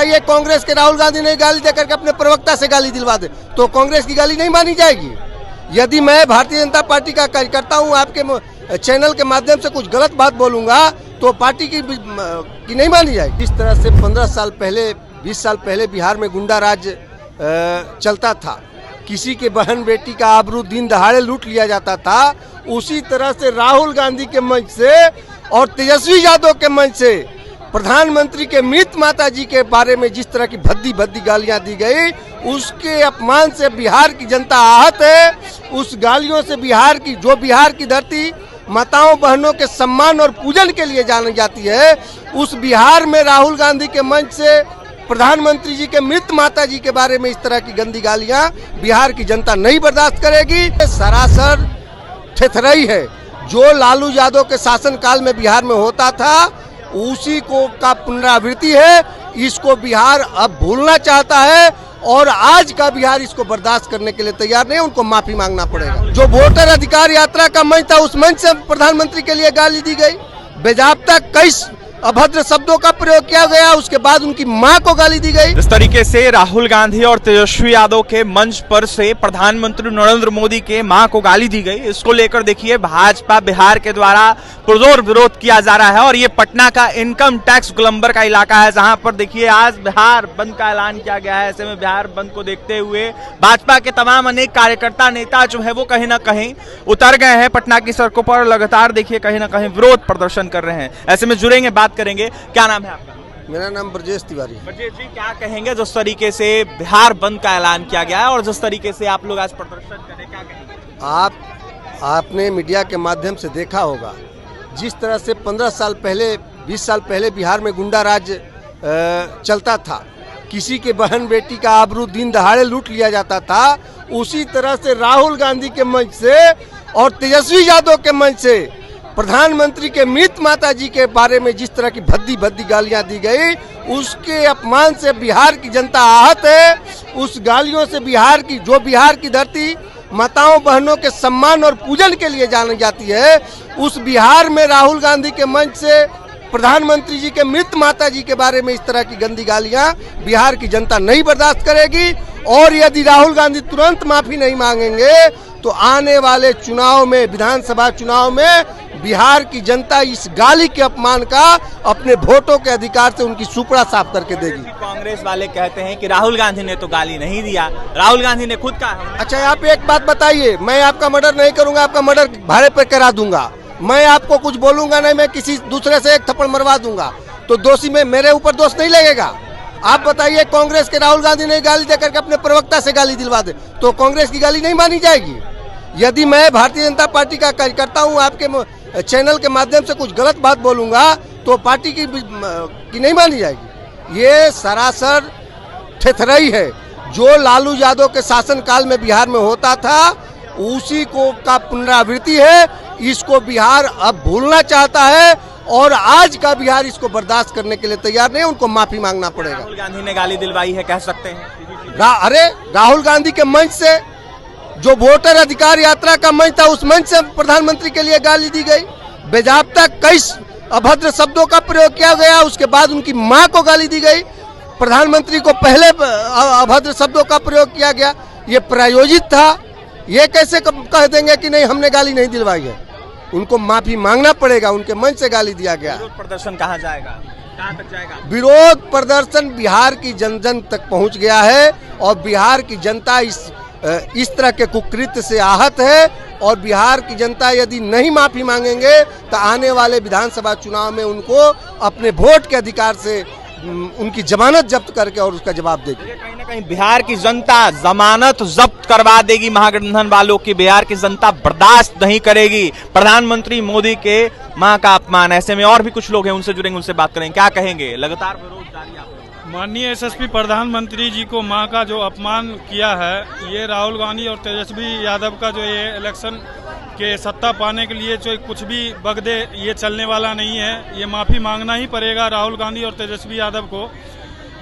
बताइए, कांग्रेस के राहुल गांधी ने गाली देकर के अपने प्रवक्ता से गाली दिलवा दे तो कांग्रेस की गाली नहीं मानी जाएगी। यदि मैं भारतीय जनता पार्टी का कार्यकर्ता हूं, आपके चैनल के माध्यम से कुछ गलत बात बोलूंगा तो पार्टी की नहीं मानी जाएगी। इस तरह से 15 साल पहले 20 साल पहले बिहार में गुंडा राज चलता था, किसी के बहन बेटी का आबरू दिन दहाड़े लूट लिया जाता था, उसी तरह से राहुल गांधी के मंच से और तेजस्वी यादव के मंच से प्रधानमंत्री के मृत माता जी के बारे में जिस तरह की भद्दी भद्दी गालियां दी गई, उसके अपमान से बिहार की जनता आहत है। उस गालियों से बिहार की धरती माताओं बहनों के सम्मान और पूजन के लिए जानी जाती है, उस बिहार में राहुल गांधी के मंच से प्रधानमंत्री जी के मृत माता जी के बारे में इस तरह की गंदी गालियां बिहार की जनता नहीं बर्दाश्त करेगी। सरासर थेथराई है। जो लालू यादव के शासनकाल में बिहार में होता था उसी को का पुनरावृत्ति है। इसको बिहार अब भूलना चाहता है और आज का बिहार इसको बर्दाश्त करने के लिए तैयार नहीं, उनको माफी मांगना पड़ेगा। जो वोटर अधिकार यात्रा का मंच था, उस मंच से प्रधानमंत्री के लिए गाली दी गई, बेजाब्ता कई अभद्र शब्दों का प्रयोग किया गया, उसके बाद उनकी मां को गाली दी गई। इस तरीके से राहुल गांधी और तेजस्वी यादव के मंच पर से प्रधानमंत्री नरेंद्र मोदी के मां को गाली दी गई। इसको लेकर देखिए भाजपा बिहार के द्वारा पुरजोर विरोध किया जा रहा है और ये पटना का इनकम टैक्स गोलंबर का इलाका है, जहां पर देखिए आज बिहार बंद का ऐलान किया गया है। ऐसे में बिहार बंद को देखते हुए भाजपा के तमाम अनेक कार्यकर्ता नेता जो है वो कहीं ना कहीं उतर गए हैं पटना की सड़कों पर, लगातार देखिए कहीं ना कहीं विरोध प्रदर्शन कर रहे हैं। ऐसे में जुड़ेंगे, बात करेंगे। क्या नाम है आपका? मेरा नाम ब्रजेश तिवारी। ब्रजेश जी, क्या कहेंगे जिस तरीके से बिहार बंद का ऐलान किया गया है और जिस तरीके से आप लोग आज प्रदर्शन करें, क्या कहेंगे? आपने मीडिया के माध्यम से देखा होगा जिस तरह से 15 साल पहले 20 साल पहले बिहार में गुंडा राज चलता था, किसी के बहन बेटी का आबरू दिन दहाड़े लूट लिया जाता था, उसी तरह से राहुल गांधी के मंच से और तेजस्वी यादव के मंच से प्रधानमंत्री के मृत माता जी के बारे में जिस तरह की भद्दी भद्दी गालियां दी गई, उसके अपमान से बिहार की जनता आहत है। उस गालियों से बिहार की धरती माताओं बहनों के सम्मान और पूजन के लिए जानी जाती है, उस बिहार में राहुल गांधी के मंच से प्रधानमंत्री जी के मृत माता जी के बारे में इस तरह की गंदी गालियां बिहार की जनता नहीं बर्दाश्त करेगी। और यदि राहुल गांधी तुरंत माफी नहीं मांगेंगे तो आने वाले चुनाव में, विधानसभा चुनाव में बिहार की जनता इस गाली के अपमान का अपने वोटों के अधिकार से उनकी सुपड़ा साफ करके देगी। कांग्रेस वाले कहते हैं कि राहुल गांधी ने तो गाली नहीं दिया, राहुल गांधी ने खुद कहा। अच्छा, आप एक बात बताइए, मैं आपका मर्डर नहीं करूंगा, आपका मर्डर भाड़े पर करा दूंगा, मैं आपको कुछ बोलूंगा नहीं, मैं किसी दूसरे से एक थप्पड़ मरवा दूंगा तो दोषी में मेरे ऊपर दोष नहीं लगेगा। आप बताइए, कांग्रेस के राहुल गांधी ने गाली देकर के अपने प्रवक्ता से गाली दिलवा दे तो कांग्रेस की गाली नहीं मानी जाएगी। यदि मैं भारतीय जनता पार्टी का कार्यकर्ता हूं, आपके चैनल के माध्यम से कुछ गलत बात बोलूंगा तो पार्टी की नहीं मानी जाएगी। ये सरासर थेथराई है। जो लालू यादव के शासनकाल में बिहार में होता था उसी को का पुनरावृत्ति है। इसको बिहार अब भूलना चाहता है और आज का बिहार इसको बर्दाश्त करने के लिए तैयार नहीं, उनको माफी मांगना पड़ेगा। राहुल गांधी ने गाली दिलवाई है, कह सकते हैं। अरे राहुल गांधी के मंच से, जो वोटर अधिकार यात्रा का मंच था, उस मंच से प्रधानमंत्री के लिए गाली दी गई, बेजाब्ता कई अभद्र शब्दों का प्रयोग किया गया, उसके बाद उनकी मां को गाली दी गई, प्रधानमंत्री को पहले अभद्र शब्दों का प्रयोग किया गया। ये प्रायोजित था। ये कैसे कह देंगे कि नहीं हमने गाली नहीं दिलवाई है? उनको माफी मांगना पड़ेगा, उनके मंच से गाली दिया गया। विरोध प्रदर्शन कहाँ जाएगा, कहाँ तक जाएगा? विरोध प्रदर्शन बिहार की जन जन तक पहुंच गया है और बिहार की जनता इस तरह के कुकृत्य से आहत है और बिहार की जनता यदि नहीं माफी मांगेंगे तो आने वाले विधानसभा चुनाव में उनको अपने वोट के अधिकार से उनकी जमानत जब्त करके और उसका जवाब देगी। कहीं ना कहीं बिहार की जनता जमानत जब्त करवा देगी महागठबंधन वालों की। बिहार की जनता बर्दाश्त नहीं करेगी प्रधानमंत्री मोदी के मां का अपमान। ऐसे में और भी कुछ लोग हैं, उनसे जुड़ेंगे, उनसे बात करेंगे। क्या कहेंगे? लगातार विरोध जारी है। माननीय एसएसपी प्रधानमंत्री जी को मां का जो अपमान किया है, ये राहुल गांधी और तेजस्वी यादव का जो ये इलेक्शन के सत्ता पाने के लिए जो कुछ भी बगदे ये चलने वाला नहीं है। ये माफ़ी मांगना ही पड़ेगा राहुल गांधी और तेजस्वी यादव को।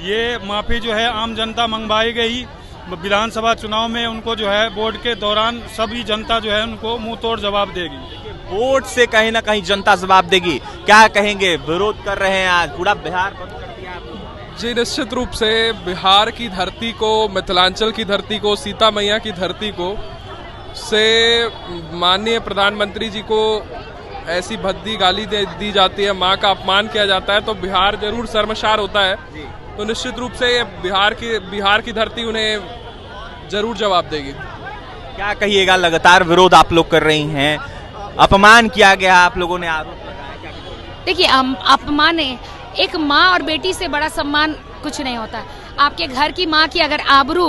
ये माफ़ी जो है आम जनता मंगवाई गई। विधानसभा चुनाव में उनको जो है वोट के दौरान सभी जनता जो है उनको मुंह तोड़ जवाब देगी। वोट से कहीं ना कहीं जनता जवाब देगी। क्या कहेंगे? विरोध कर रहे हैं, आज पूरा बिहार बंद कर दिया। जी निश्चित रूप से बिहार की धरती को, मिथिलांचल की धरती को, सीता मैया की धरती को से माननीय प्रधानमंत्री जी को ऐसी भद्दी गाली दी जाती है, माँ का अपमान किया जाता है, तो बिहार जरूर शर्मसार होता है। तो निश्चित रूप से ये बिहार की धरती उन्हें जरूर जवाब देगी। क्या कहिएगा, लगातार विरोध आप लोग कर रही हैं, अपमान किया गया, आप लोगों ने आरोप लगाया। देखिए अपमान है, एक माँ और बेटी से बड़ा सम्मान कुछ नहीं होता है। आपके घर की माँ की अगर आबरू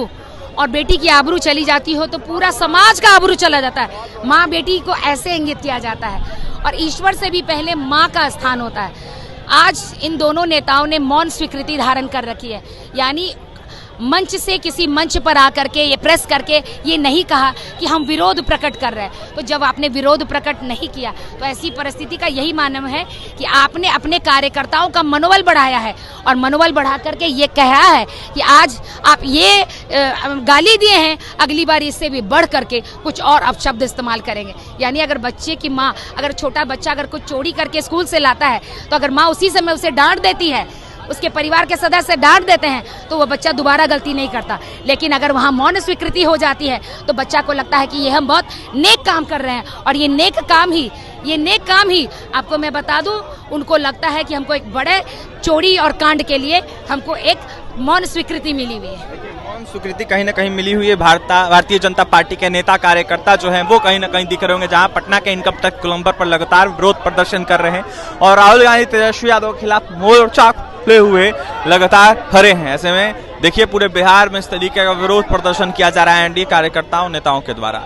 और बेटी की आबरू चली जाती हो तो पूरा समाज का आबरू चला जाता है। माँ बेटी को ऐसे इंगित किया जाता है और ईश्वर से भी पहले माँ का स्थान होता है। आज इन दोनों नेताओं ने मौन स्वीकृति धारण कर रखी है, यानी मंच से किसी मंच पर आकर के ये प्रेस करके ये नहीं कहा कि हम विरोध प्रकट कर रहे हैं। तो जब आपने विरोध प्रकट नहीं किया तो ऐसी परिस्थिति का यही मानव है कि आपने अपने कार्यकर्ताओं का मनोबल बढ़ाया है और मनोबल बढ़ा करके ये कहा है कि आज आप ये गाली दिए हैं, अगली बार इससे भी बढ़ करके कुछ और अपशब्द इस्तेमाल करेंगे। यानी अगर बच्चे की माँ, अगर छोटा बच्चा अगर कुछ चोरी करके स्कूल से लाता है तो अगर माँ उसी समय उसे डांट देती है, उसके परिवार के सदस्य डांट देते हैं तो वो बच्चा दोबारा गलती नहीं करता। लेकिन अगर वहाँ मौन स्वीकृति हो जाती है तो बच्चा को लगता है कि ये हम बहुत नेक काम कर रहे हैं और ये नेक काम ही आपको मैं बता दूं, उनको लगता है कि हमको एक बड़े चोरी और कांड के लिए हमको एक मौन स्वीकृति मिली हुई है। मौन स्वीकृति कहीं ना कहीं मिली हुई है। भारतीय जनता पार्टी के नेता कार्यकर्ता जो हैं वो कहीं ना कहीं दिख रहे होंगे, जहां पटना के इनकम टैक्स गोलंबर पर लगातार विरोध प्रदर्शन कर रहे हैं और राहुल गांधी तेजस्वी यादव के खिलाफ मोर्चा खुले हुए लगातार खड़े हैं। ऐसे में देखिए पूरे बिहार में इस तरीके का विरोध प्रदर्शन किया जा रहा है एनडीए कार्यकर्ताओं नेताओं के द्वारा।